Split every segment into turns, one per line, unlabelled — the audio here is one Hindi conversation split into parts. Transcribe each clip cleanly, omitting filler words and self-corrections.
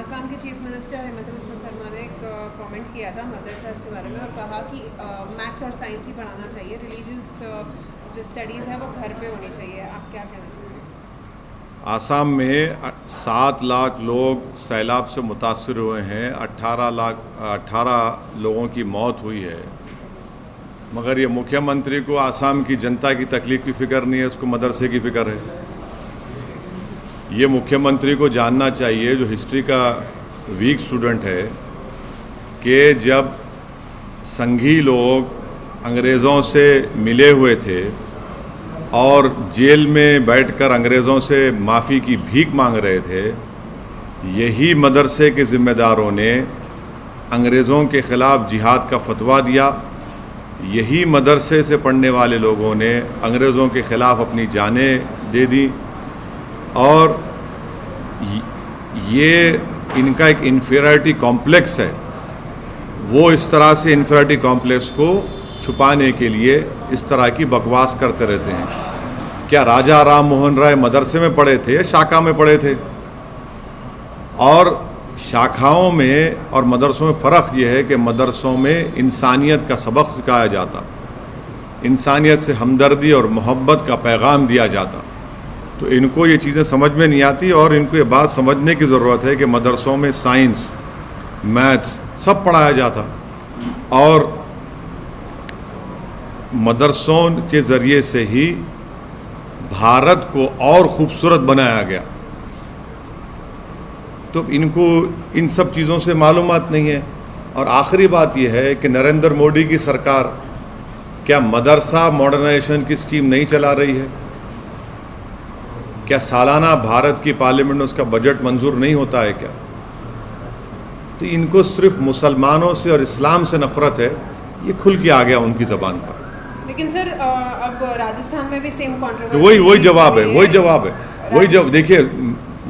आसाम के चीफ मिनिस्टर हेमंत बिस्वा शर्मा ने एक कमेंट किया था मदरसास के बारे में और कहा कि मैथ्स और साइंस ही पढ़ाना चाहिए, रिलीजियस जो स्टडीज़ है वो घर पे होनी चाहिए। आप क्या कहना चाहिए?
आसाम में 7 लाख लोग सैलाब से मुतासर हुए हैं, 18 लोगों की मौत हुई है, मगर ये मुख्यमंत्री को आसाम की जनता की तकलीफ की फ़िक्र नहीं है, उसको मदरसे की फ़िक्र है। ये मुख्यमंत्री को जानना चाहिए, जो हिस्ट्री का वीक स्टूडेंट है, कि जब संघी लोग अंग्रेज़ों से मिले हुए थे और जेल में बैठकर अंग्रेज़ों से माफ़ी की भीख मांग रहे थे, यही मदरसे के ज़िम्मेदारों ने अंग्रेज़ों के ख़िलाफ़ जिहाद का फतवा दिया। यही मदरसे से पढ़ने वाले लोगों ने अंग्रेज़ों के ख़िलाफ़ अपनी जानें दे दी और ये इनका एक इन्फीरियरिटी कॉम्प्लेक्स है। वो इस तरह से इन्फीरियरिटी कॉम्प्लेक्स को छुपाने के लिए इस तरह की बकवास करते रहते हैं। क्या राजा राम मोहन राय मदरसे में पढ़े थे या शाखा में पढ़े थे? और शाखाओं में और मदरसों में फ़र्क ये है कि मदरसों में इंसानियत का सबक सिखाया जाता, इंसानियत से हमदर्दी और मोहब्बत का पैगाम दिया जाता। तो इनको ये चीज़ें समझ में नहीं आती और इनको ये बात समझने की ज़रूरत है कि मदरसों में साइंस, मैथ्स सब पढ़ाया जाता और मदरसों के ज़रिए से ही भारत को और ख़ूबसूरत बनाया गया। तो इनको इन सब चीज़ों से मालूमात नहीं है। और आखिरी बात यह है कि नरेंद्र मोदी की सरकार क्या मदरसा मॉडर्नाइजेशन की स्कीम नहीं चला रही है? क्या सालाना भारत की पार्लियामेंट में उसका बजट मंजूर नहीं होता है क्या? तो इनको सिर्फ मुसलमानों से और इस्लाम से नफरत है, ये खुल के आ गया उनकी ज़बान पर।
लेकिन सर अब राजस्थान में भी सेम कंट्रोवर्सी,
वही जवाब है। देखिए,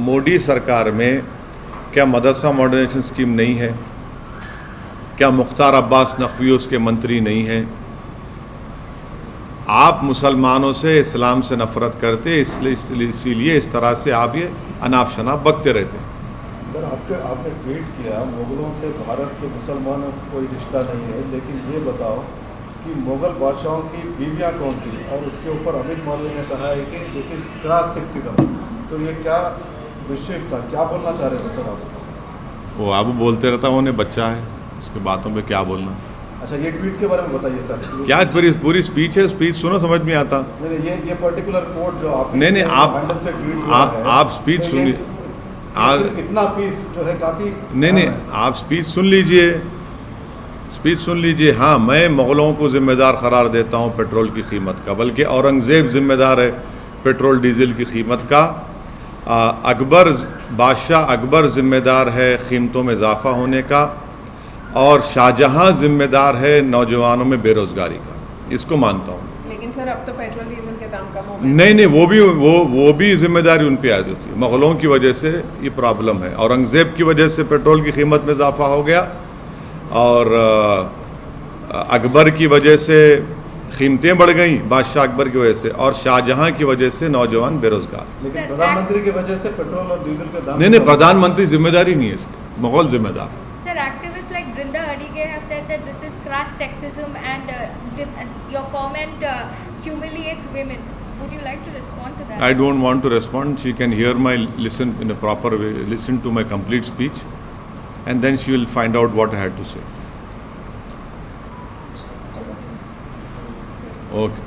मोदी सरकार में क्या मदरसा मॉडर्नाइजेशन स्कीम नहीं है? क्या मुख्तार अब्बास नकवी उसके मंत्री नहीं हैं? आप मुसलमानों से, इस्लाम से नफरत करते, इसीलिए इस तरह से आप ये अनाप शनाप बकते रहते हैं।
सर, आपने ट्वीट किया मुग़लों से भारत के मुसलमानों का कोई रिश्ता नहीं है, लेकिन ये बताओ कि मुग़ल बादशाहों की बीवियाँ कौन थी? और उसके ऊपर अमित मौलवी ने कहा है कि दिस इज क्रॉस सेक्सिज्म। तो ये क्या विषय था, क्या बोलना चाह रहे थे सर आप?
वो आप बोलते रहता, उन्हें बच्चा है, उसके बातों पे क्या बोलना।
अच्छा, ये ट्वीट के बारे में बताइए सर।
क्या पूरी स्पीच है? स्पीच सुनो, समझ में आता।
नहीं, ये पर्टिकुलर कोट जो आप
नहीं, आप स्पीच सुनिए।
इतना पीस जो है काफ़ी
नहीं, आप स्पीच सुन लीजिए। हाँ, मैं मुग़लों को ज़िम्मेदार करार देता हूँ पेट्रोल की कीमत का, बल्कि औरंगज़ेब ज़िम्मेदार है पेट्रोल डीज़ल की कीमत का। बादशाह अकबर ज़िम्मेदार है कीमतों में इजाफ़ा होने का, और शाहजहाँ ज़िम्मेदार है नौजवानों में बेरोज़गारी का। इसको मानता हूँ।
लेकिन सर अब तो पेट्रोल डीजल के दाम कम हो गए।
नहीं, वो भी जिम्मेदारी उन पे आ जाती है। मुग़लों की वजह से ये प्रॉब्लम है। औरंगज़ेब की वजह से पेट्रोल की कीमत में इजाफा हो गया और अकबर की वजह से कीमतें बढ़ गई, बादशाह अकबर की वजह से, और शाहजहाँ की वजह से नौजवान बेरोजगार।
लेकिन प्रधानमंत्री की वजह से पेट्रोल और डीजल के दाम
नहीं, प्रधानमंत्री जिम्मेदारी नहीं है इसकी, मुग़ल जिम्मेदार।
Sir, activists like Brinda Adige have said that this is crass sexism and your comment humiliates women. Would you like to respond to that?
I don't want to respond. She can listen in a proper way, listen to my complete speech, and then she will find out what I had to say. Okay.